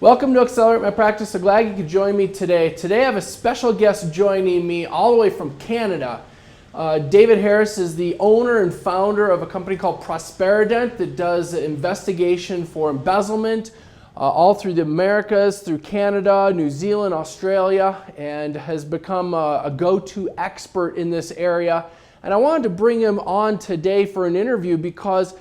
Welcome to Accelerate My Practice. So glad you could join me today. Today I have a special guest joining me all the way from Canada. David Harris is the owner and founder of a company called Prosperident that does investigation for embezzlement all through the Americas, through Canada, New Zealand, Australia, and has become a go-to expert in this area. And I wanted to bring him on today for an interview because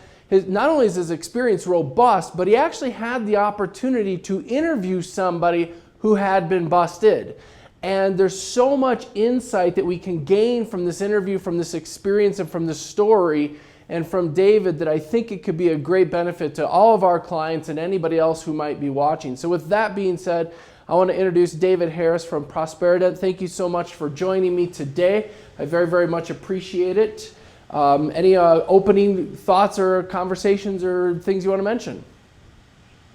not only is his experience robust, but he actually had the opportunity to interview somebody who had been busted. And there's so much insight that we can gain from this interview, from this experience, and from this story, and from David, that I think it could be a great benefit to all of our clients and anybody else who might be watching. So with that being said, I want to introduce David Harris from Prosperident. Thank you so much for joining me today. I very, very much appreciate it. Any opening thoughts or conversations or things you want to mention?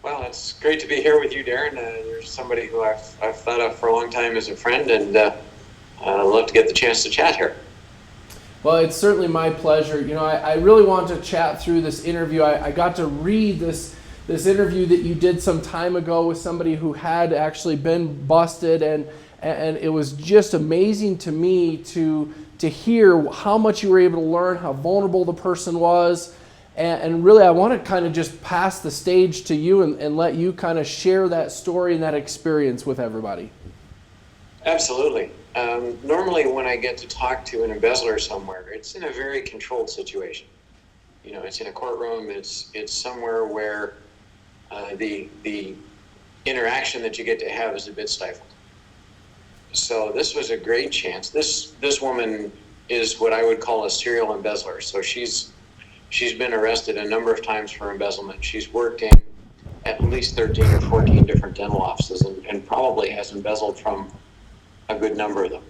Well, it's great to be here with you, Darren. You're somebody who I've thought of for a long time as a friend, and I'd love to get the chance to chat here. Well, it's certainly my pleasure. You know, I really want to chat through this interview. I got to read this interview that you did some time ago with somebody who had actually been busted, and it was just amazing to me to hear how much you were able to learn, how vulnerable the person was. And really, I want to kind of just pass the stage to you and let you kind of share that story and that experience with everybody. Absolutely. Normally, when I get to talk to an embezzler somewhere, it's in a very controlled situation. You know, it's in a courtroom. It's somewhere where the interaction that you get to have is a bit stifled. So this was a great chance. This woman is what I would call a serial embezzler. So she's been arrested a number of times for embezzlement. She's worked in at least 13 or 14 different dental offices and probably has embezzled from a good number of them.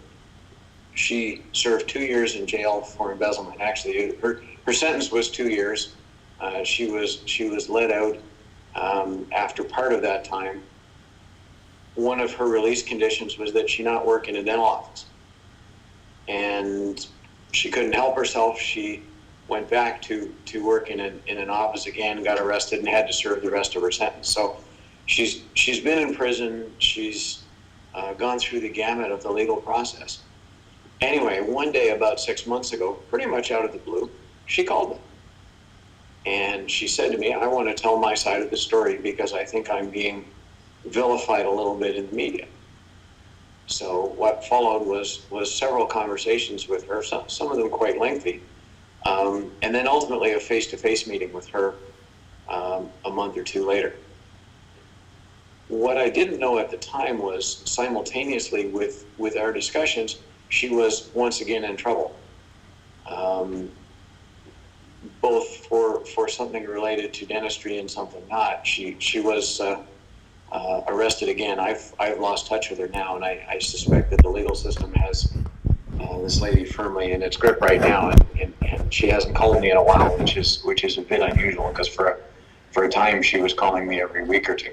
She served 2 years in jail for embezzlement. Actually, her sentence was 2 years. She was let out after part of that time. One of her release conditions was that she not work in a dental office. And she couldn't help herself. She went back to work in an office again, got arrested, and had to serve the rest of her sentence. So she's been in prison. She's gone through the gamut of the legal process. Anyway, one day about 6 months ago, pretty much out of the blue, she called me. And she said to me, I want to tell my side of the story because I think I'm being vilified a little bit in the media. So what followed was several conversations with her, some of them quite lengthy, and then ultimately a face-to-face meeting with her a month or two later. What I didn't know at the time was simultaneously with our discussions, she was once again in trouble, both for something related to dentistry and something not. She was arrested again. I've lost touch with her now, and I suspect that the legal system has this lady firmly in its grip right now, and she hasn't called me in a while, which is a bit unusual because for a time she was calling me every week or two.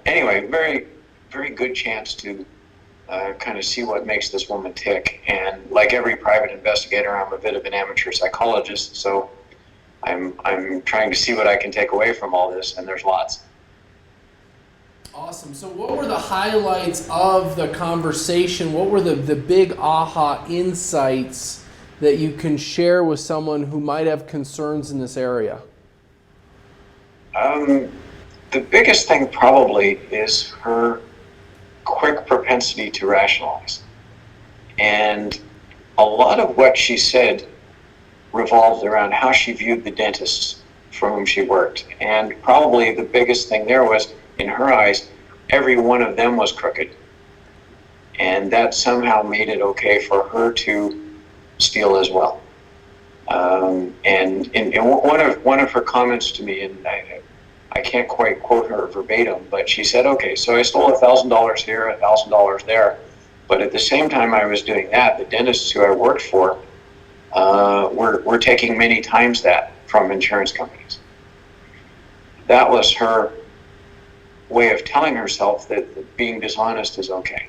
Anyway, very, very good chance to kind of see what makes this woman tick. And like every private investigator, I'm a bit of an amateur psychologist, so I'm trying to see what I can take away from all this, and there's lots. Awesome. So what were the highlights of the conversation? What were the big aha insights that you can share with someone who might have concerns in this area? The biggest thing probably is her quick propensity to rationalize. And a lot of what she said revolved around how she viewed the dentists for whom she worked. And probably the biggest thing there was, in her eyes, every one of them was crooked. And that somehow made it okay for her to steal as well. And one of her comments to me, and I can't quite quote her verbatim, but she said, okay, so I stole $1,000 here, $1,000 there, but at the same time I was doing that, the dentists who I worked for were taking many times that from insurance companies. That was her way of telling herself that being dishonest is okay.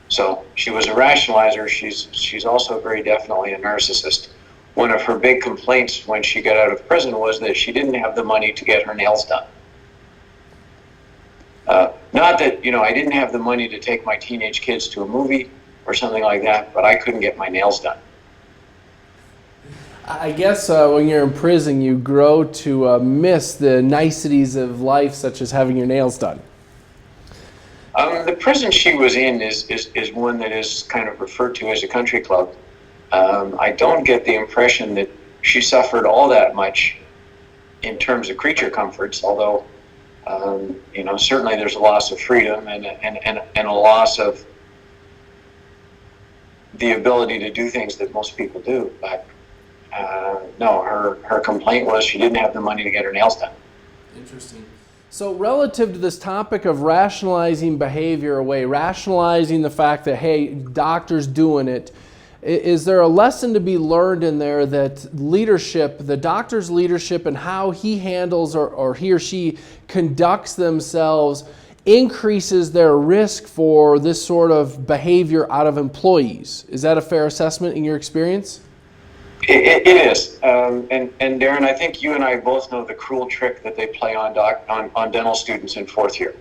So she was a rationalizer. She's also very definitely a narcissist. One of her big complaints when she got out of prison was that she didn't have the money to get her nails done. Not that, I didn't have the money to take my teenage kids to a movie or something like that, but I couldn't get my nails done. I guess when you're in prison, you grow to miss the niceties of life, such as having your nails done. The prison she was in is one that is kind of referred to as a country club. I don't get the impression that she suffered all that much in terms of creature comforts, although, certainly there's a loss of freedom and a loss of the ability to do things that most people do. But no, her complaint was she didn't have the money to get her nails done. Interesting. So relative to this topic of rationalizing behavior away, rationalizing the fact that, hey, doctor's doing it, is there a lesson to be learned in there that leadership, the doctor's leadership and how he handles or he or she conducts themselves increases their risk for this sort of behavior out of employees? Is that a fair assessment in your experience? It is, and Darren, I think you and I both know the cruel trick that they play on dental students in fourth year.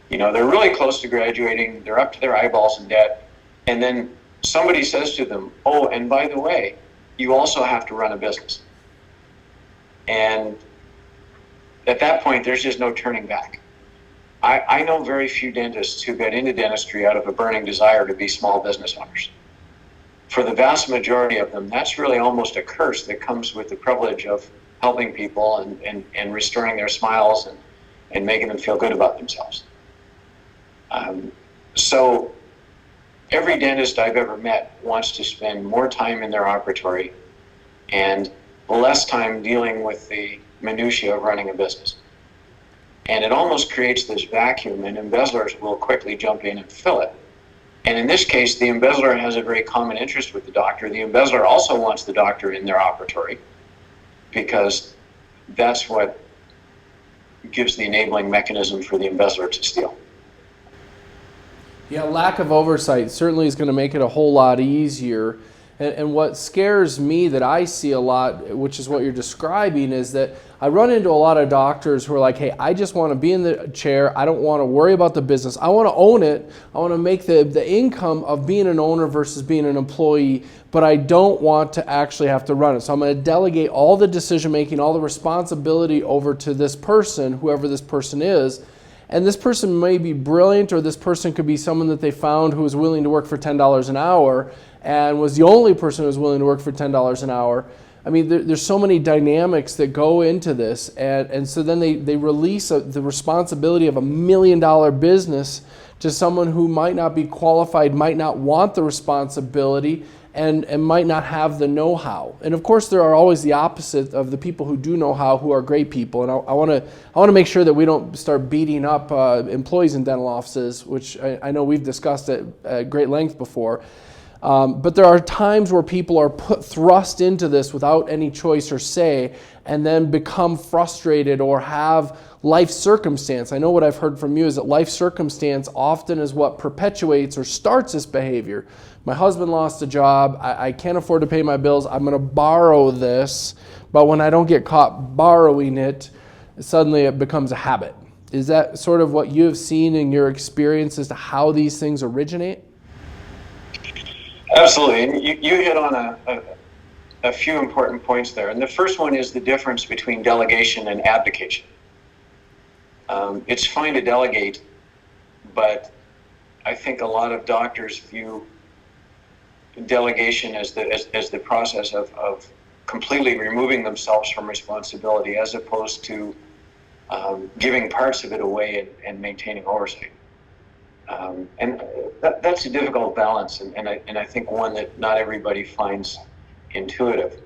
They're really close to graduating, they're up to their eyeballs in debt, and then somebody says to them, oh, and by the way, you also have to run a business. And at that point, there's just no turning back. I know very few dentists who got into dentistry out of a burning desire to be small business owners. For the vast majority of them, that's really almost a curse that comes with the privilege of helping people and restoring their smiles and making them feel good about themselves. So every dentist I've ever met wants to spend more time in their operatory and less time dealing with the minutiae of running a business. And it almost creates this vacuum, and embezzlers will quickly jump in and fill it. And in this case, the embezzler has a very common interest with the doctor. The embezzler also wants the doctor in their operatory because that's what gives the enabling mechanism for the embezzler to steal. Yeah, lack of oversight certainly is going to make it a whole lot easier. And what scares me that I see a lot, which is what you're describing, is that I run into a lot of doctors who are like, hey, I just want to be in the chair. I don't want to worry about the business. I want to own it. I want to make the income of being an owner versus being an employee, but I don't want to actually have to run it. So I'm going to delegate all the decision making, all the responsibility over to this person, whoever this person is. And this person may be brilliant, or this person could be someone that they found who was willing to work for $10 an hour and was the only person who was willing to work for $10 an hour. I mean, there's so many dynamics that go into this. And so then they release the responsibility of $1 million business to someone who might not be qualified, might not want the responsibility, and might not have the know-how. And of course, there are always the opposite of the people who do know-how, who are great people. And I want to make sure that we don't start beating up employees in dental offices, which I know we've discussed at great length before. But there are times where people are thrust into this without any choice or say, and then become frustrated or have life circumstance. I know what I've heard from you is that life circumstance often is what perpetuates or starts this behavior. My husband lost a job. I can't afford to pay my bills. I'm going to borrow this. But when I don't get caught borrowing it, suddenly it becomes a habit. Is that sort of what you have seen in your experience as to how these things originate? Absolutely. And you hit on a few important points there. And the first one is the difference between delegation and abdication. It's fine to delegate, but I think a lot of doctors view delegation as the process of completely removing themselves from responsibility, as opposed to giving parts of it away and maintaining oversight. And that's a difficult balance, and I think one that not everybody finds intuitive.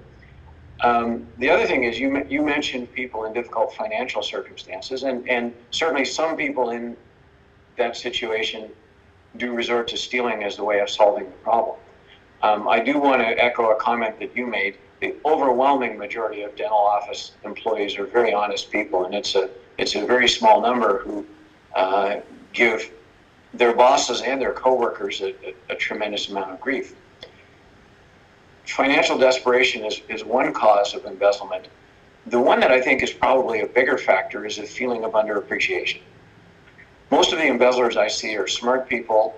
The other thing is you mentioned people in difficult financial circumstances, and certainly some people in that situation do resort to stealing as the way of solving the problem. I do want to echo a comment that you made. The overwhelming majority of dental office employees are very honest people, and it's a very small number who give their bosses and their coworkers a tremendous amount of grief. Financial desperation is one cause of embezzlement. The one that I think is probably a bigger factor is a feeling of underappreciation. Most of the embezzlers I see are smart people,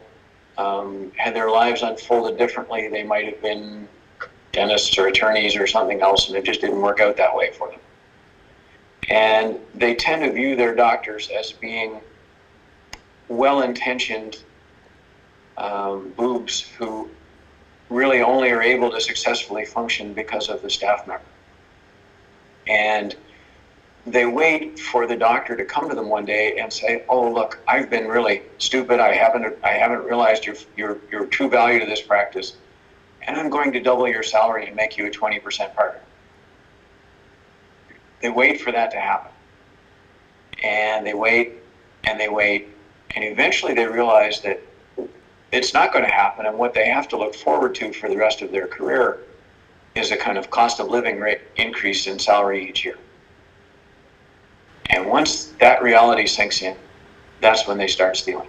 had their lives unfolded differently. They might have been dentists or attorneys or something else, and it just didn't work out that way for them. And they tend to view their doctors as being well-intentioned boobs who really only are able to successfully function because of the staff member. And they wait for the doctor to come to them one day and say, "Oh, look, I've been really stupid. I haven't realized your true value to this practice, and I'm going to double your salary and make you a 20% partner." They wait for that to happen, and they wait, and they wait, and eventually they realize that it's not going to happen, and what they have to look forward to for the rest of their career is a kind of cost of living rate increase in salary each year. And once that reality sinks in, that's when they start stealing.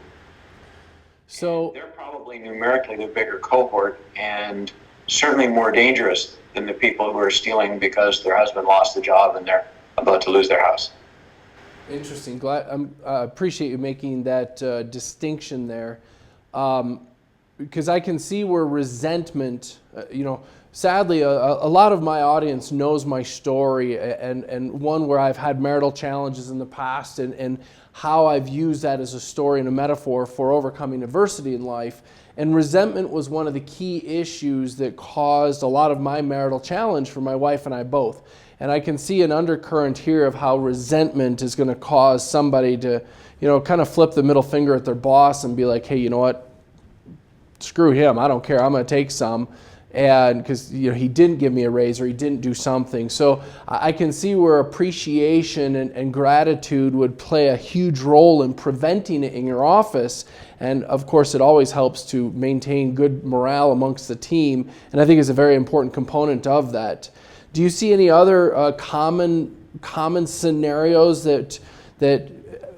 So they're probably numerically the bigger cohort and certainly more dangerous than the people who are stealing because their husband lost the job and they're about to lose their house. interesting. Glad appreciate you making that distinction there, because I can see where resentment, sadly, a lot of my audience knows my story, and one where I've had marital challenges in the past, and how I've used that as a story and a metaphor for overcoming adversity in life. And resentment was one of the key issues that caused a lot of my marital challenge for my wife and I both. And I can see an undercurrent here of how resentment is going to cause somebody to, kind of flip the middle finger at their boss and be like, "Hey, you know what? Screw him. I don't care. I'm going to take some." And because he didn't give me a raise or he didn't do something. So I can see where appreciation and gratitude would play a huge role in preventing it in your office. And of course, it always helps to maintain good morale amongst the team, and I think is a very important component of that. Do you see any other common scenarios that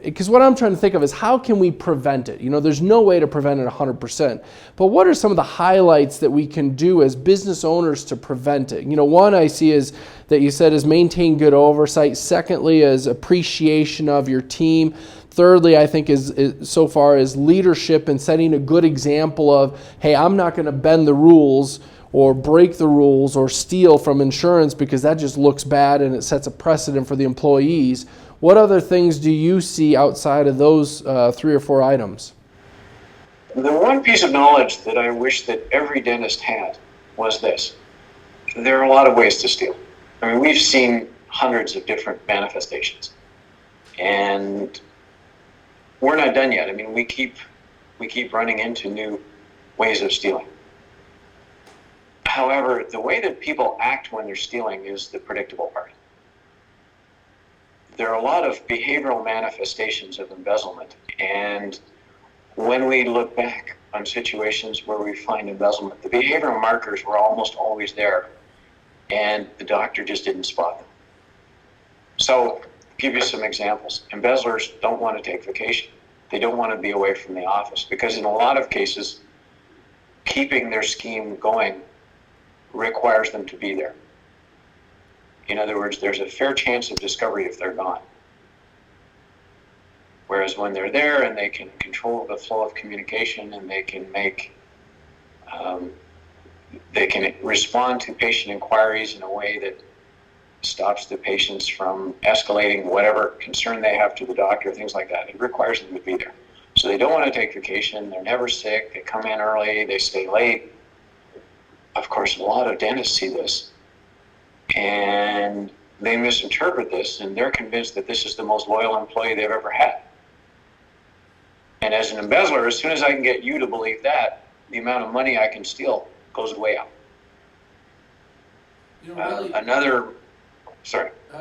because what I'm trying to think of is how can we prevent it? There's no way to prevent it 100%. But what are some of the highlights that we can do as business owners to prevent it? One I see is that you said is maintain good oversight. Secondly is appreciation of your team. Thirdly, I think is so far is leadership and setting a good example of, hey, I'm not going to bend the rules or break the rules or steal from insurance because that just looks bad and it sets a precedent for the employees. What other things do you see outside of those 3 or 4 items? The one piece of knowledge that I wish that every dentist had was this. There are a lot of ways to steal. I mean, we've seen hundreds of different manifestations. And we're not done yet. I mean, we keep running into new ways of stealing. However, the way that people act when they're stealing is the predictable part. There are a lot of behavioral manifestations of embezzlement, and when we look back on situations where we find embezzlement, the behavioral markers were almost always there, and the doctor just didn't spot them. So, give you some examples. Embezzlers don't want to take vacation. They don't want to be away from the office because in a lot of cases, keeping their scheme going requires them to be there. In other words, there's a fair chance of discovery if they're gone. Whereas when they're there and they can control the flow of communication and they can respond to patient inquiries in a way that stops the patients from escalating whatever concern they have to the doctor, things like that. It requires them to be there. So they don't want to take vacation, they're never sick, they come in early, they stay late. Of course, a lot of dentists see this, and they misinterpret this, and they're convinced that this is the most loyal employee they've ever had. And as an embezzler, as soon as I can get you to believe that, the amount of money I can steal goes way up. I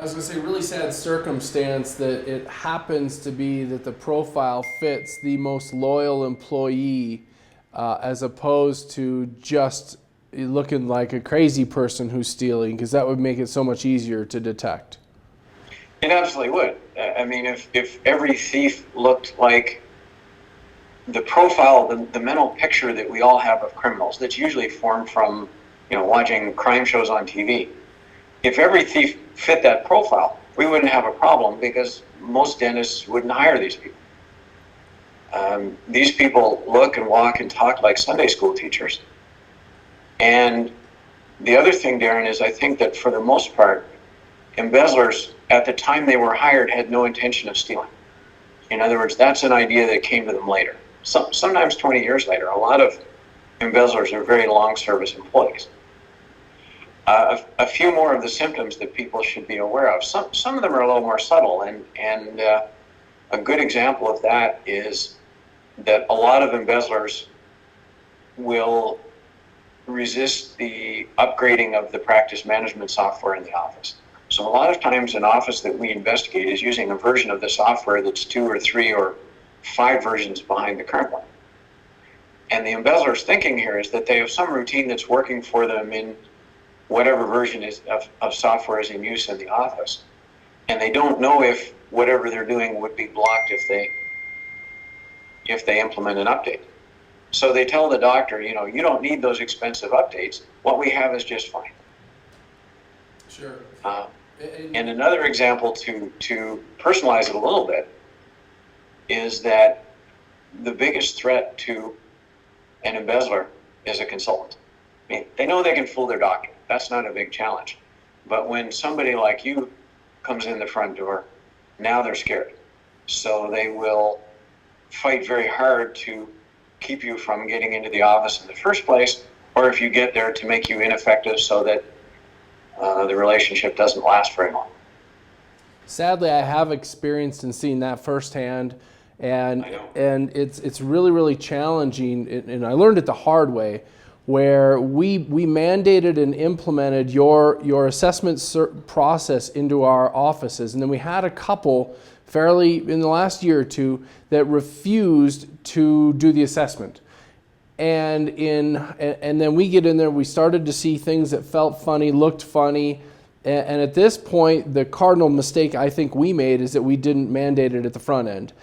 was going to say, really sad circumstance that it happens to be that the profile fits the most loyal employee as opposed to just looking like a crazy person who's stealing, because that would make it so much easier to detect. It absolutely would. I mean, if every thief looked like the profile, the mental picture that we all have of criminals, that's usually formed from, watching crime shows on TV. If every thief fit that profile, we wouldn't have a problem because most dentists wouldn't hire these people. These people look and walk and talk like Sunday school teachers. And the other thing, Darren, is I think that for the most part, embezzlers at the time they were hired had no intention of stealing. In other words, that's an idea that came to them later. Sometimes 20 years later. A lot of embezzlers are very long service employees. A few more of the symptoms that people should be aware of. Some of them are a little more subtle, and a good example of that is that a lot of embezzlers will resist the upgrading of the practice management software in the office. So a lot of times an office that we investigate is using a version of the software that's 2 or 3 or 5 versions behind the current one. And the embezzler's thinking here is that they have some routine that's working for them in whatever version of software is in use in the office. And they don't know if whatever they're doing would be blocked if they implement an update. So they tell the doctor, you don't need those expensive updates. What we have is just fine. Sure. And another example to personalize it a little bit is that the biggest threat to an embezzler is a consultant. I mean, they know they can fool their doctor. That's not a big challenge. But when somebody like you comes in the front door, now they're scared. So they will fight very hard to keep you from getting into the office in the first place, or if you get there, to make you ineffective so that the relationship doesn't last very long. Sadly, I have experienced and seen that firsthand, and it's really, really challenging. And I learned it the hard way, where we mandated and implemented your assessment process into our offices, and then we had a couple fairly in the last year or two that refused to do the assessment. And then we get in there, we started to see things that felt funny, looked funny, and at this point, the cardinal mistake I think we made is that we didn't mandate it at the front end.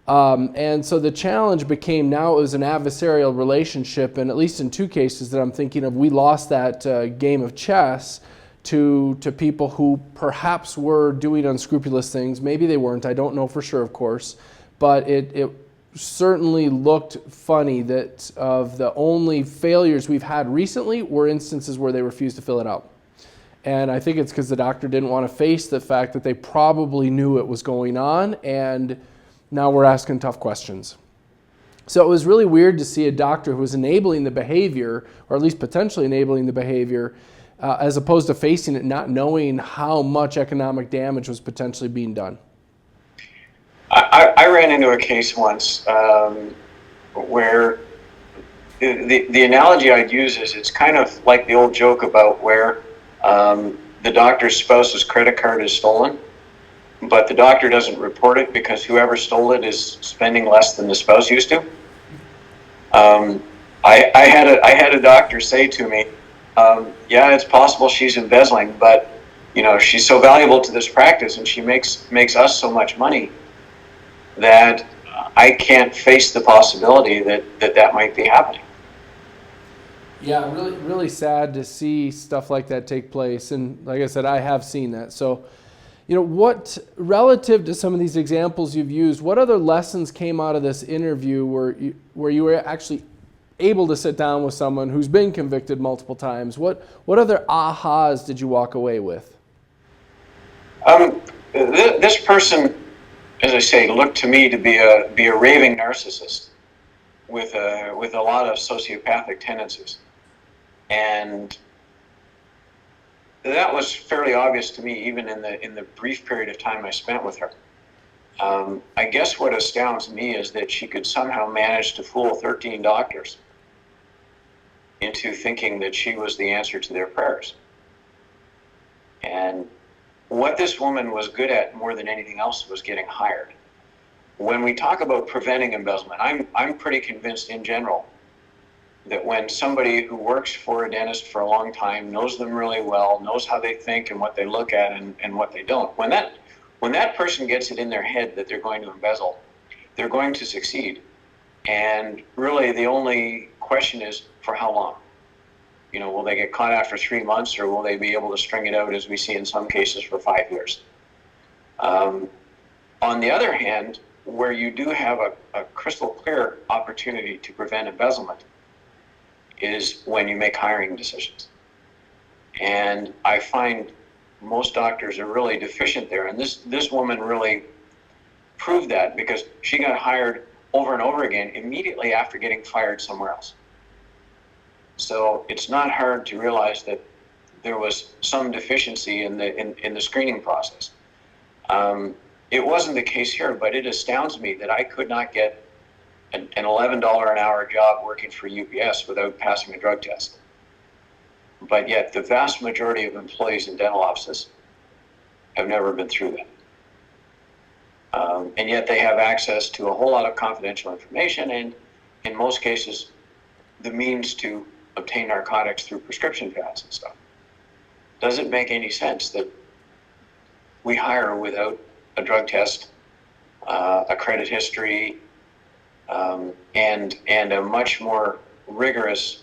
And so the challenge became, now it was an adversarial relationship, and at least in 2 cases that I'm thinking of, we lost that game of chess to people who perhaps were doing unscrupulous things. Maybe they weren't, I don't know for sure, of course, but it certainly looked funny that of the only failures we've had recently were instances where they refused to fill it out. And I think it's because the doctor didn't want to face the fact that they probably knew it was going on, and now we're asking tough questions. So it was really weird to see a doctor who was enabling the behavior, or at least potentially enabling the behavior, as opposed to facing it, not knowing how much economic damage was potentially being done. I ran into a case once where the analogy I'd use is it's kind of like the old joke about where the doctor's spouse's credit card is stolen, but the doctor doesn't report it because whoever stole it is spending less than the spouse used to. I had a doctor say to me, yeah, it's possible she's embezzling, but she's so valuable to this practice and she makes us so much money that I can't face the possibility that might be happening. Yeah, really, really sad to see stuff like that take place. And like I said, I have seen that. So, what, relative to some of these examples you've used, what other lessons came out of this interview where you were actually able to sit down with someone who's been convicted multiple times? What other ahas did you walk away with? This person, as I say, looked to me to be a raving narcissist with a lot of sociopathic tendencies, and that was fairly obvious to me even in the brief period of time I spent with her. I guess what astounds me is that she could somehow manage to fool 13 doctors into thinking that she was the answer to their prayers. And what this woman was good at more than anything else was getting hired. When we talk about preventing embezzlement, I'm pretty convinced in general that when somebody who works for a dentist for a long time, knows them really well, knows how they think and what they look at and what they don't, when that person gets it in their head that they're going to embezzle, they're going to succeed. And really the only question is, for how long? Will they get caught after 3 months, or will they be able to string it out, as we see in some cases, for 5 years? On the other hand, where you do have a crystal clear opportunity to prevent embezzlement is when you make hiring decisions. And I find most doctors are really deficient there. And this woman really proved that, because she got hired over and over again immediately after getting fired somewhere else. So it's not hard to realize that there was some deficiency in the screening process. It wasn't the case here, but it astounds me that I could not get an $11 an hour job working for UPS without passing a drug test. But yet the vast majority of employees in dental offices have never been through that. And yet they have access to a whole lot of confidential information, and in most cases, the means to obtain narcotics through prescription pads and stuff. Does it make any sense that we hire without a drug test, a credit history, and a much more rigorous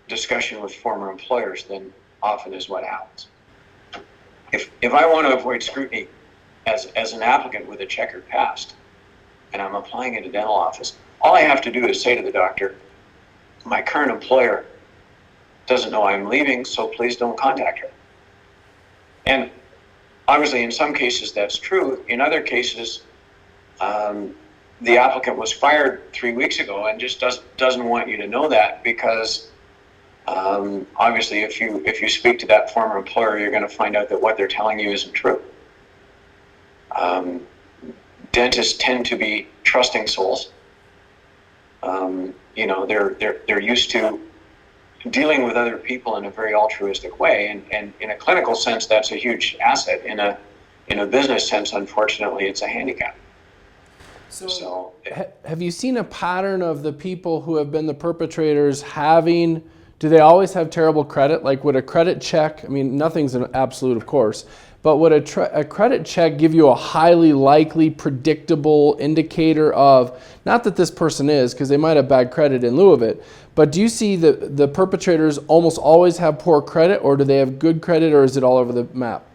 discussion with former employers than often is what happens? If I want to avoid scrutiny as an applicant with a checkered past, and I'm applying at a dental office, all I have to do is say to the doctor, my current employer doesn't know I'm leaving, so please don't contact her. And obviously in some cases that's true. In other cases, the applicant was fired 3 weeks ago and just doesn't want you to know that, because obviously if you speak to that former employer, you're going to find out that what they're telling you isn't true. Dentists tend to be trusting souls. They're used to dealing with other people in a very altruistic way, and in a clinical sense, that's a huge asset. In a business sense, unfortunately, it's a handicap. So have you seen a pattern of the people who have been the perpetrators do they always have terrible credit? Like, would a credit check, I mean, nothing's an absolute, of course, but would a credit check give you a highly likely, predictable indicator of, not that this person is, because they might have bad credit in lieu of it, but do you see the perpetrators almost always have poor credit, or do they have good credit, or is it all over the map?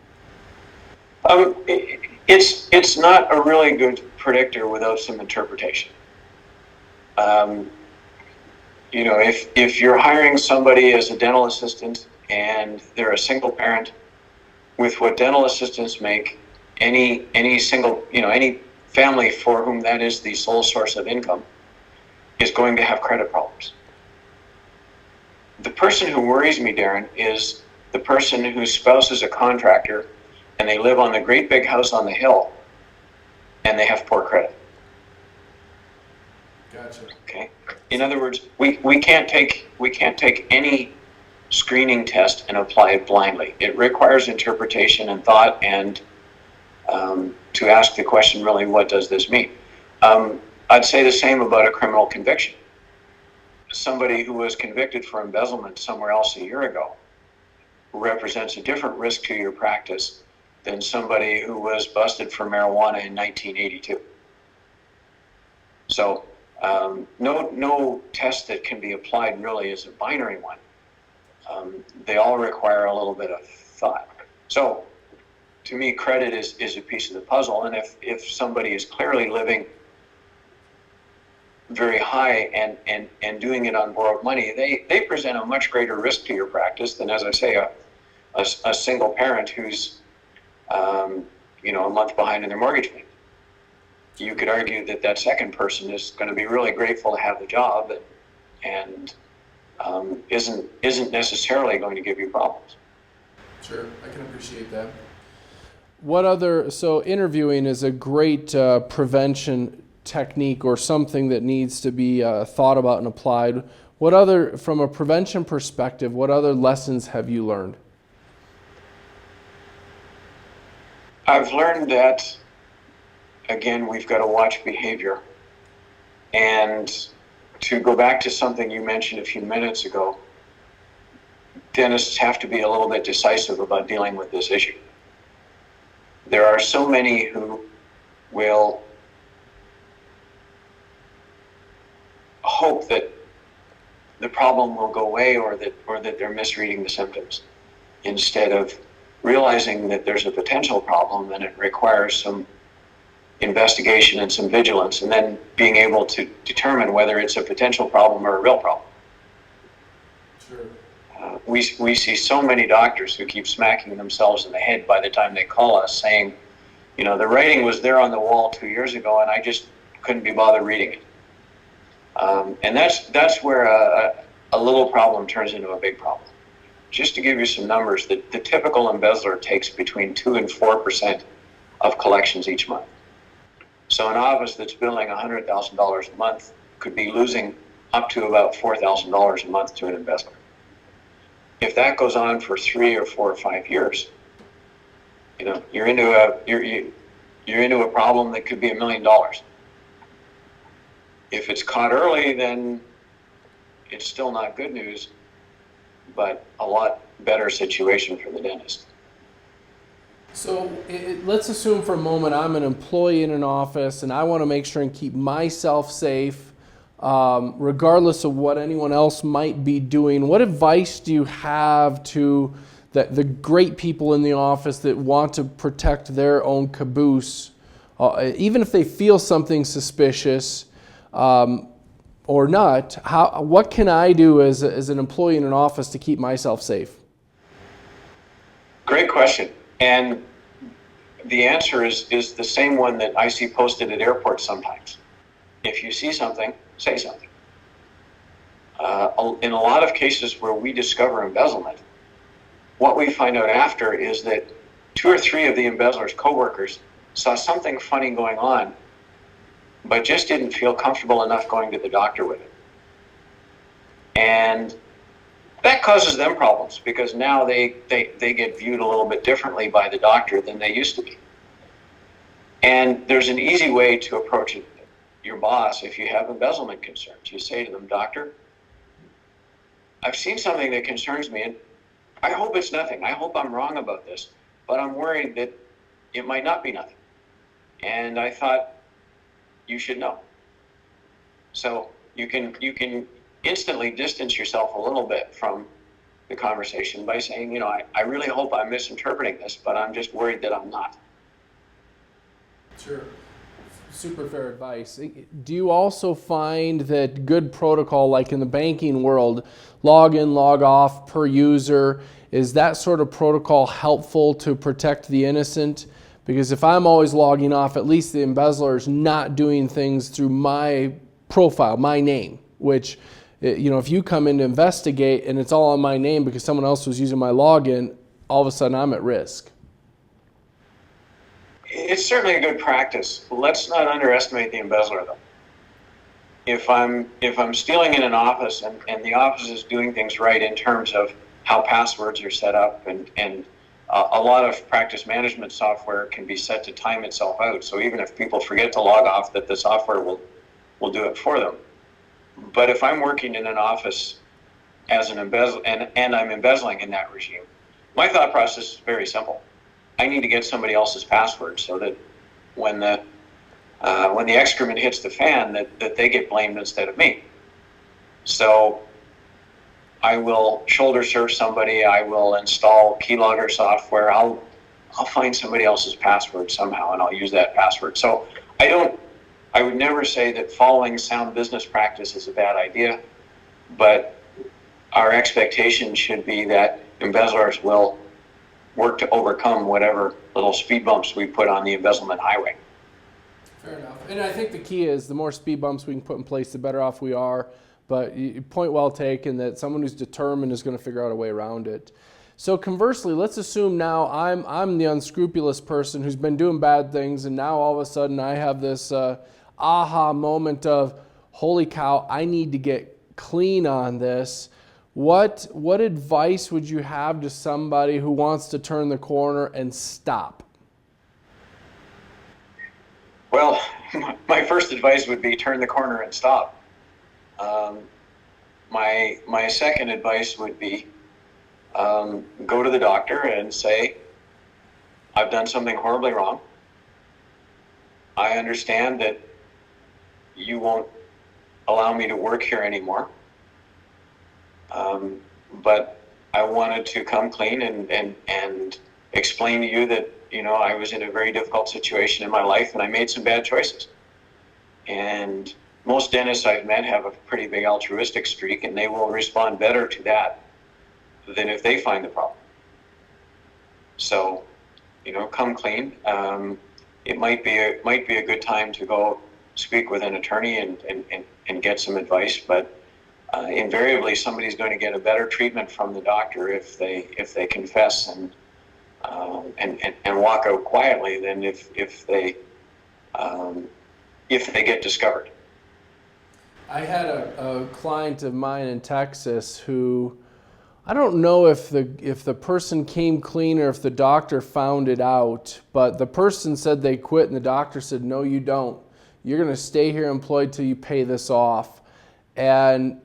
It's not a really good predictor without some interpretation. If you're hiring somebody as a dental assistant and they're a single parent, with what dental assistants make, any family for whom that is the sole source of income is going to have credit problems. The person who worries me, Darren, is the person whose spouse is a contractor and they live on the great big house on the hill and they have poor credit. Gotcha. Okay. In other words, we can't take any screening test and apply it blindly. It requires interpretation and thought, and to ask the question, really, what does this mean? I'd say the same about a criminal conviction. Somebody who was convicted for embezzlement somewhere else a year ago represents a different risk to your practice than somebody who was busted for marijuana in 1982. So no test that can be applied really is a binary one. They all require a little bit of thought. So to me, credit is a piece of the puzzle. And if somebody is clearly living very high and doing it on borrowed money, they present a much greater risk to your practice than, as I say, a single parent who's a month behind in their mortgage payment. You could argue that second person is going to be really grateful to have the job and isn't necessarily going to give you problems. Sure, I can appreciate that. So interviewing is a great prevention technique, or something that needs to be thought about and applied. From a prevention perspective, what other lessons have you learned? I've learned that, again, we've got to watch behavior. And to go back to something you mentioned a few minutes ago, dentists have to be a little bit decisive about dealing with this issue. There are so many who will hope that the problem will go away, or that they're misreading the symptoms, instead of realizing that there's a potential problem and it requires some investigation and some vigilance, and then being able to determine whether it's a potential problem or a real problem. Sure. We see so many doctors who keep smacking themselves in the head by the time they call us saying, you know, the writing was there on the wall 2 years ago and I just couldn't be bothered reading it. And that's where a little problem turns into a big problem. Just to give you some numbers, the typical embezzler takes between 2 and 4% of collections each month. So an office that's billing $100,000 a month could be losing up to about $4,000 a month to an embezzler. If that goes on for 3 or 4 or 5 years, you know, you're into a problem that could be $1 million. If it's caught early, then it's still not good news, but a lot better situation for the dentist. So let's assume for a moment I'm an employee in an office and I want to make sure and keep myself safe, regardless of what anyone else might be doing. What advice do you have to the great people in the office that want to protect their own caboose, even if they feel something suspicious or not? What can I do as an employee in an office to keep myself safe? Great question. And the answer is the same one that I see posted at airports sometimes. If you see something, say something. In a lot of cases where we discover embezzlement, what we find out after is that 2 or 3 of the embezzler's coworkers saw something funny going on, but just didn't feel comfortable enough going to the doctor with it. And that causes them problems because now they get viewed a little bit differently by the doctor than they used to be. And there's an easy way to approach it. Your boss, if you have embezzlement concerns, you say to them, "Doctor, I've seen something that concerns me, and I hope it's nothing. I hope I'm wrong about this, but I'm worried that it might not be nothing. And I thought you should know." So you can instantly distance yourself a little bit from the conversation by saying, you know, I really hope I'm misinterpreting this, but I'm just worried that I'm not. Sure. Super fair advice. Do you also find that good protocol, like in the banking world, log in, log off per user, is that sort of protocol helpful to protect the innocent? Because if I'm always logging off, at least the embezzler is not doing things through my profile, my name, which, you know, if you come in to investigate and it's all on my name because someone else was using my login, all of a sudden I'm at risk. It's certainly a good practice. Let's not underestimate the embezzler, though. If I'm stealing in an office and the office is doing things right in terms of how passwords are set up, and a lot of practice management software can be set to time itself out. So even if people forget to log off, that the software will do it for them. But if I'm working in an office as an embezzler and I'm embezzling in that regime, my thought process is very simple. I need to get somebody else's password so that when the excrement hits the fan, that they get blamed instead of me. So I will shoulder search somebody. I will install keylogger software. I'll find somebody else's password somehow, and I'll use that password. So I would never say that following sound business practice is a bad idea, but our expectation should be that embezzlers will work to overcome whatever little speed bumps we put on the embezzlement highway. Fair enough. And I think the key is the more speed bumps we can put in place, the better off we are. But point well taken that someone who's determined is going to figure out a way around it. So conversely, let's assume now I'm the unscrupulous person who's been doing bad things, and now all of a sudden I have this aha moment of, holy cow, I need to get clean on this. What advice would you have to somebody who wants to turn the corner and stop? Well, my first advice would be turn the corner and stop. My second advice would be go to the doctor and say, I've done something horribly wrong. I understand that you won't allow me to work here anymore. But I wanted to come clean and explain to you that I was in a very difficult situation in my life and I made some bad choices. And most dentists I've met have a pretty big altruistic streak, and they will respond better to that than if they find the problem. So, come clean. It might be a good time to go speak with an attorney and get some advice, but invariably somebody's going to get a better treatment from the doctor if they confess and walk out quietly than if they get discovered. I had a client of mine in Texas who, I don't know if the person came clean or if the doctor found it out, but the person said they quit and the doctor said, no, you don't. You're going to stay here employed till you pay this off. And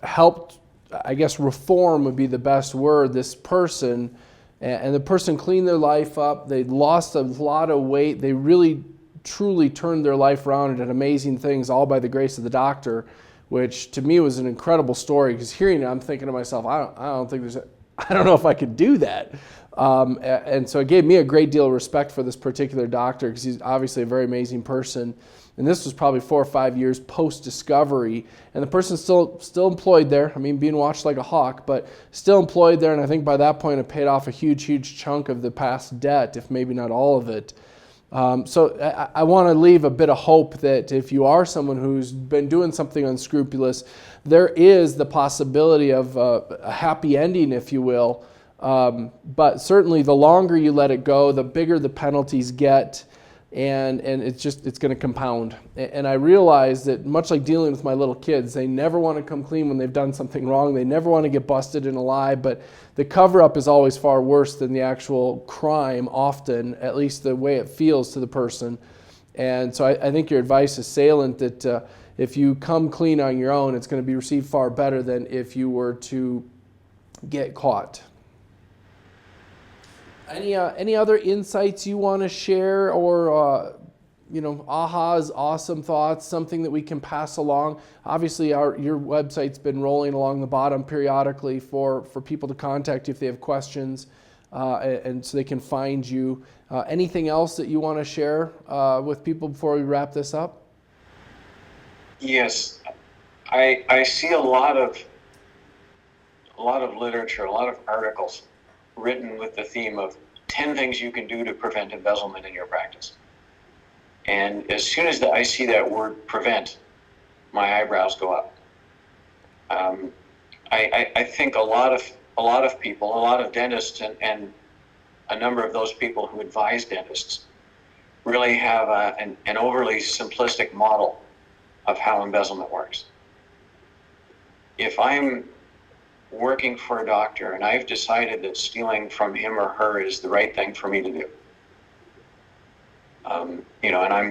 helped, I guess reform would be the best word, this person. And the person cleaned their life up. They lost a lot of weight. They really truly turned their life around and did amazing things, all by the grace of the doctor, which to me was an incredible story, because hearing it, I'm thinking to myself, I don't know if I could do that. And so it gave me a great deal of respect for this particular doctor, because he's obviously a very amazing person. And this was probably 4 or 5 years post-discovery, and the person's still employed there. I mean, being watched like a hawk, but still employed there. And I think by that point, it paid off a huge chunk of the past debt, if maybe not all of it. So I want to leave a bit of hope that if you are someone who's been doing something unscrupulous, there is the possibility of a happy ending, if you will. But certainly the longer you let it go, the bigger the penalties get, and it's going to compound. And I realize that, much like dealing with my little kids, they never want to come clean when they've done something wrong. They never want to get busted in a lie, but the cover-up is always far worse than the actual crime, often, at least the way it feels to the person. And so I think your advice is salient, that if you come clean on your own, it's going to be received far better than if you were to get caught. Any other insights you want to share, or ahas, awesome thoughts, something that we can pass along? Obviously, your website's been rolling along the bottom periodically for people to contact you if they have questions, and so they can find you. Anything else that you want to share with people before we wrap this up? Yes, I see a lot of literature, a lot of articles written with the theme of 10 things you can do to prevent embezzlement in your practice. And as soon as I see that word prevent, my eyebrows go up. I think a lot of people, a lot of dentists and a number of those people who advise dentists really have an overly simplistic model of how embezzlement works. If I'm working for a doctor and I've decided that stealing from him or her is the right thing for me to do, and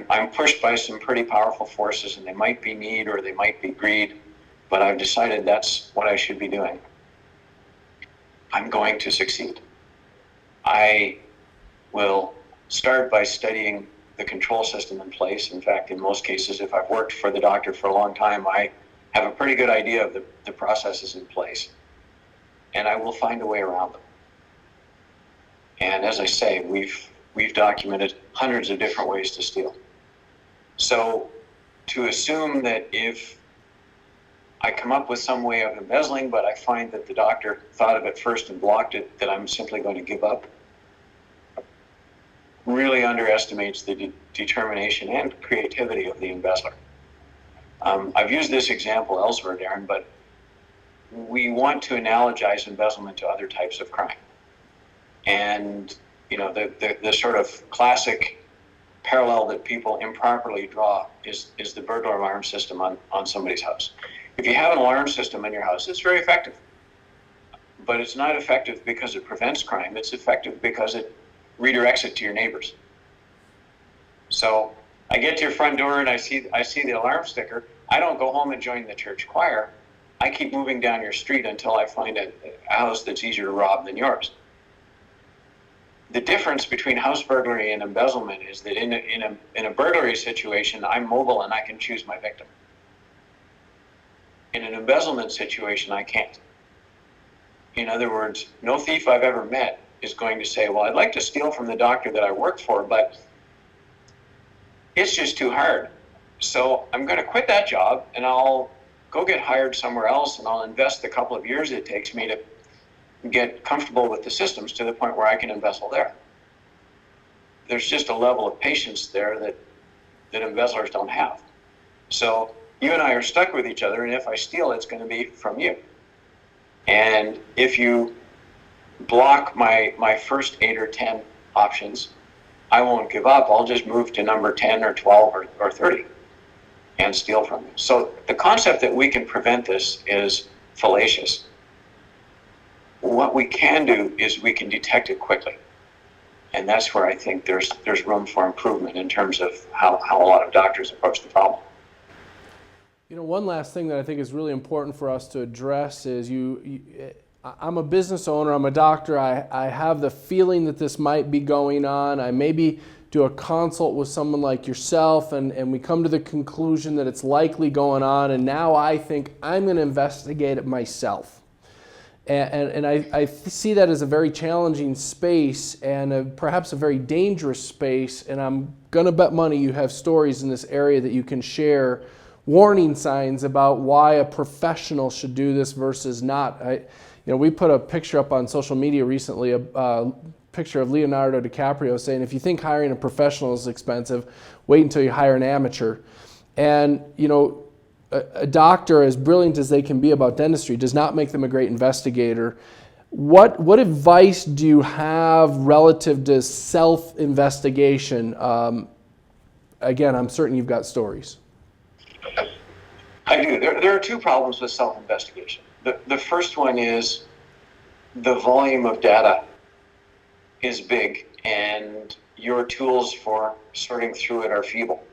I'm pushed by some pretty powerful forces, and they might be need or they might be greed, but I've decided that's what I should be doing, I'm going to succeed. I will start by studying the control system in place. In fact, in most cases, if I've worked for the doctor for a long time, I have a pretty good idea of the processes in place, and I will find a way around them. And as I say, we've documented hundreds of different ways to steal. So to assume that if I come up with some way of embezzling, but I find that the doctor thought of it first and blocked it, that I'm simply going to give up, really underestimates the determination and creativity of the embezzler. I've used this example elsewhere, Darren, but we want to analogize embezzlement to other types of crime. And the sort of classic parallel that people improperly draw is the burglar alarm system on somebody's house. If you have an alarm system in your house, it's very effective. But it's not effective because it prevents crime. It's effective because it redirects it to your neighbors. So I get to your front door and I see the alarm sticker. I don't go home and join the church choir. I keep moving down your street until I find a house that's easier to rob than yours. The difference between house burglary and embezzlement is that in a burglary situation, I'm mobile and I can choose my victim. In an embezzlement situation, I can't. In other words, no thief I've ever met is going to say, well, I'd like to steal from the doctor that I work for, but it's just too hard. So I'm going to quit that job and I'll go get hired somewhere else, and I'll invest the couple of years it takes me to get comfortable with the systems to the point where I can embezzle there. There's just a level of patience there that embezzlers don't have. So you and I are stuck with each other, and if I steal, it's going to be from you. And if you block my first 8 or 10 options, I won't give up. I'll just move to number 10 or 12 or 30 and steal from you. So the concept that we can prevent this is fallacious. What we can do is we can detect it quickly. And that's where I think there's room for improvement in terms of how a lot of doctors approach the problem. You know, one last thing that I think is really important for us to address is I'm a business owner, I'm a doctor, I have the feeling that this might be going on. I maybe do a consult with someone like yourself, and we come to the conclusion that it's likely going on, and now I think I'm going to investigate it myself. And I see that as a very challenging space and perhaps a very dangerous space, and I'm going to bet money you have stories in this area that you can share, warning signs about why a professional should do this versus not. We put a picture up on social media recently, a picture of Leonardo DiCaprio saying, if you think hiring a professional is expensive, wait until you hire an amateur. And, a doctor, as brilliant as they can be about dentistry, does not make them a great investigator. What advice do you have relative to self-investigation? Again, I'm certain you've got stories. I do. There are two problems with self-investigation. The first one is the volume of data is big, and your tools for sorting through it are feeble.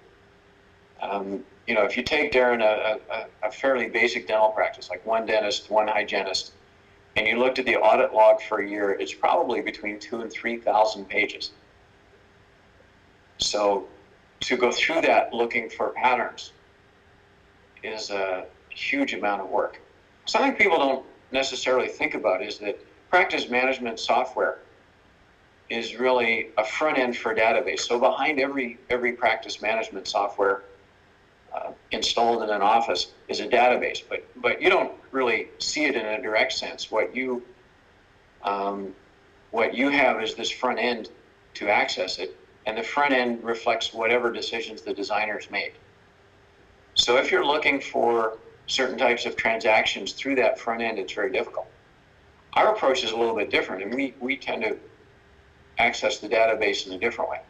If you take, Darren, a fairly basic dental practice, like one dentist, one hygienist, and you looked at the audit log for a year, it's probably between 2,000 and 3,000 pages. So to go through that looking for patterns is a huge amount of work. Something people don't necessarily think about is that practice management software is really a front end for a database. So behind every practice management software installed in an office is a database, but you don't really see it in a direct sense. What you have is this front end to access it, and the front end reflects whatever decisions the designers made. So if you're looking for certain types of transactions through that front end, it's very difficult. Our approach is a little bit different, and we tend to access the database in a different way.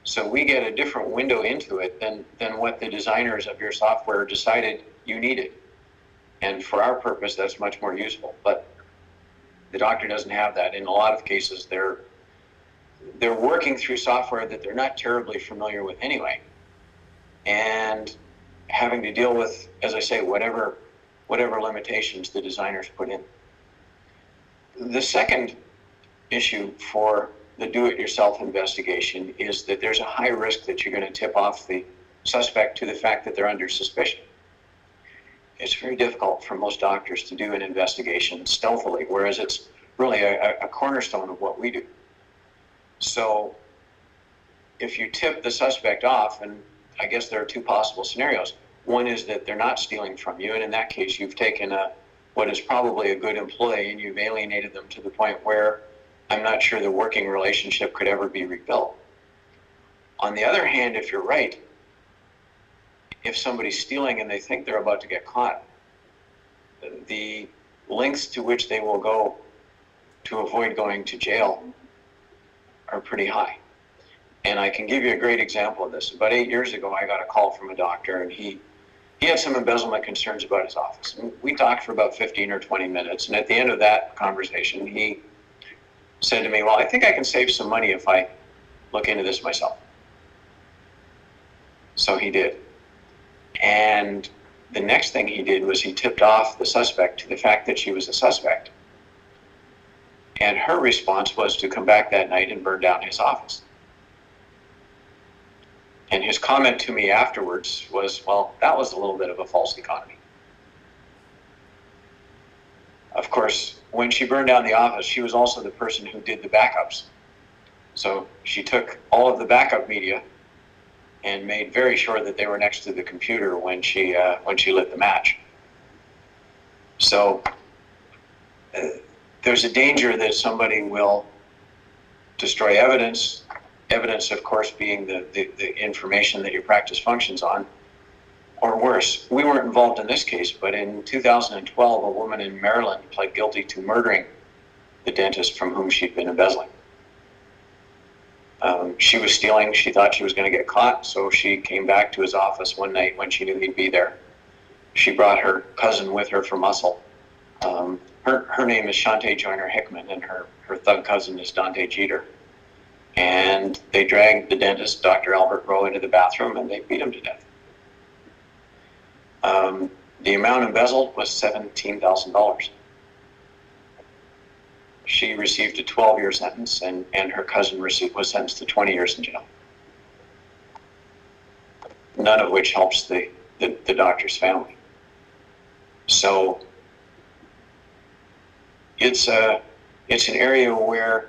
So we get a different window into it than what the designers of your software decided you needed. And for our purpose, that's much more useful. But the doctor doesn't have that. In a lot of cases, they're working through software that they're not terribly familiar with anyway, and having to deal with, as I say, whatever limitations the designers put in. The second issue for the do-it-yourself investigation is that there's a high risk that you're going to tip off the suspect to the fact that they're under suspicion. It's very difficult for most doctors to do an investigation stealthily, whereas it's really a cornerstone of what we do. So if you tip the suspect off, and I guess there are two possible scenarios. One is that they're not stealing from you, and in that case, you've taken what is probably a good employee and you've alienated them to the point where I'm not sure the working relationship could ever be rebuilt. On the other hand, if you're right, if somebody's stealing and they think they're about to get caught, the lengths to which they will go to avoid going to jail are pretty high. And I can give you a great example of this. About 8 years ago, I got a call from a doctor, and he had some embezzlement concerns about his office. And we talked for about 15 or 20 minutes, and at the end of that conversation, he said to me, well, I think I can save some money if I look into this myself. So he did. And the next thing he did was he tipped off the suspect to the fact that she was a suspect. And her response was to come back that night and burn down his office. And his comment to me afterwards was, well, that was a little bit of a false economy. Of course, when she burned down the office, she was also the person who did the backups. So she took all of the backup media and made very sure that they were next to the computer when she lit the match. So there's a danger that somebody will destroy evidence. Evidence, of course, being the information that your practice functions on. Or worse, we weren't involved in this case, but in 2012, a woman in Maryland pled guilty to murdering the dentist from whom she'd been embezzling. She was stealing. She thought she was going to get caught, so she came back to his office one night when she knew he'd be there. She brought her cousin with her for muscle. Her name is Shante Joyner Hickman, and her thug cousin is Dante Jeter. And they dragged the dentist, Dr. Albert Rowe, into the bathroom, and they beat him to death. The amount embezzled was $17,000. She received a 12-year sentence, and her cousin was sentenced to 20 years in jail. None of which helps the doctor's family. So it's an area where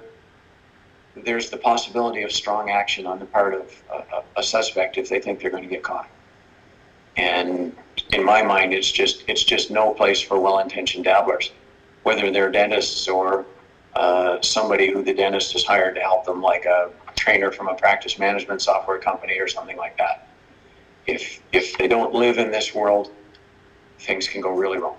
there's the possibility of strong action on the part of a suspect if they think they're going to get caught. And in my mind, it's just no place for well-intentioned dabblers, whether they're dentists or somebody who the dentist has hired to help them, like a trainer from a practice management software company or something like that. If they don't live in this world, things can go really wrong.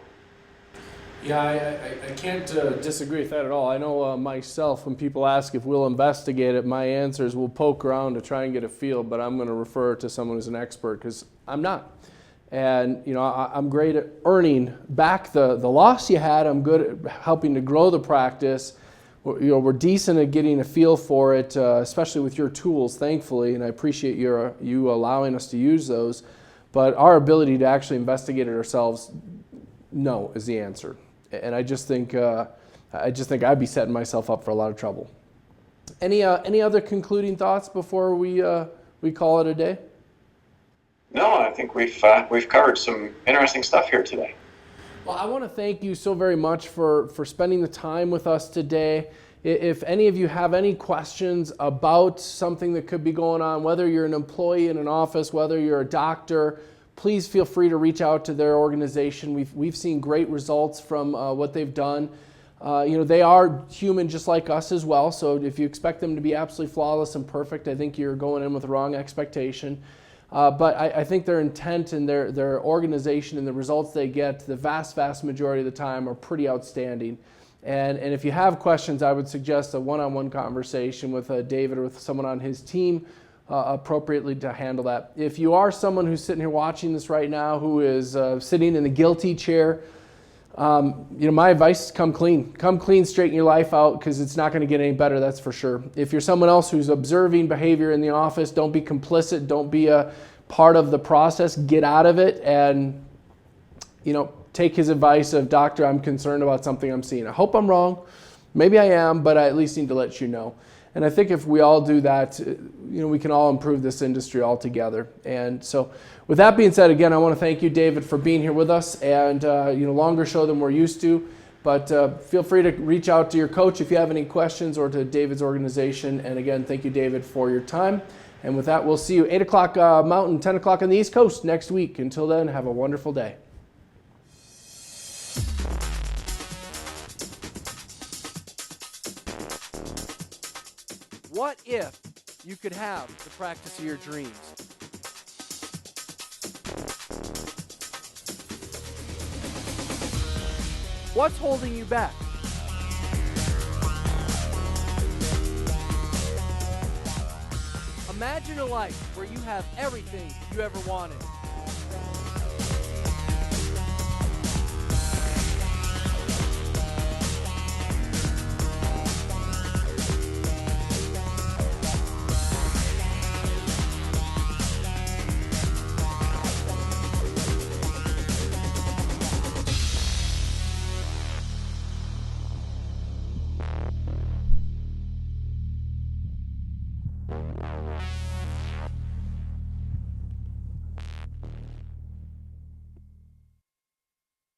Yeah, I can't disagree with that at all. I know myself, when people ask if we'll investigate it, my answer is we'll poke around to try and get a feel, but I'm going to refer to someone who's an expert because I'm not. And I'm great at earning back the loss you had. I'm good at helping to grow the practice. We're decent at getting a feel for it, especially with your tools, thankfully, and I appreciate you allowing us to use those. But our ability to actually investigate it ourselves, no, is the answer. And I just think I'd be setting myself up for a lot of trouble. Any other concluding thoughts before we call it a day? No, I think we've covered some interesting stuff here today. Well, I want to thank you so very much for spending the time with us today. If any of you have any questions about something that could be going on, whether you're an employee in an office, whether you're a doctor, please feel free to reach out to their organization. We've seen great results from what they've done. They are human just like us as well, so if you expect them to be absolutely flawless and perfect, I think you're going in with the wrong expectation. But I think their intent and their organization and the results they get, the vast majority of the time, are pretty outstanding. And if you have questions, I would suggest a one-on-one conversation with David or with someone on his team appropriately to handle that. If you are someone who's sitting here watching this right now who is sitting in the guilty chair, my advice is come clean, straighten your life out, because it's not going to get any better, that's for sure. If you're someone else who's observing behavior in the office, don't be complicit, don't be a part of the process, get out of it, and take his advice of, doctor, I'm concerned about something I'm seeing. I hope I'm wrong, maybe I am, but I at least need to let you know. And I think if we all do that, we can all improve this industry all together. And so with that being said, again, I want to thank you, David, for being here with us, and longer show than we're used to. But feel free to reach out to your coach if you have any questions, or to David's organization. And again, thank you, David, for your time. And with that, we'll see you 8 o'clock Mountain, 10 o'clock on the East Coast next week. Until then, have a wonderful day. What if you could have the practice of your dreams? What's holding you back? Imagine a life where you have everything you ever wanted.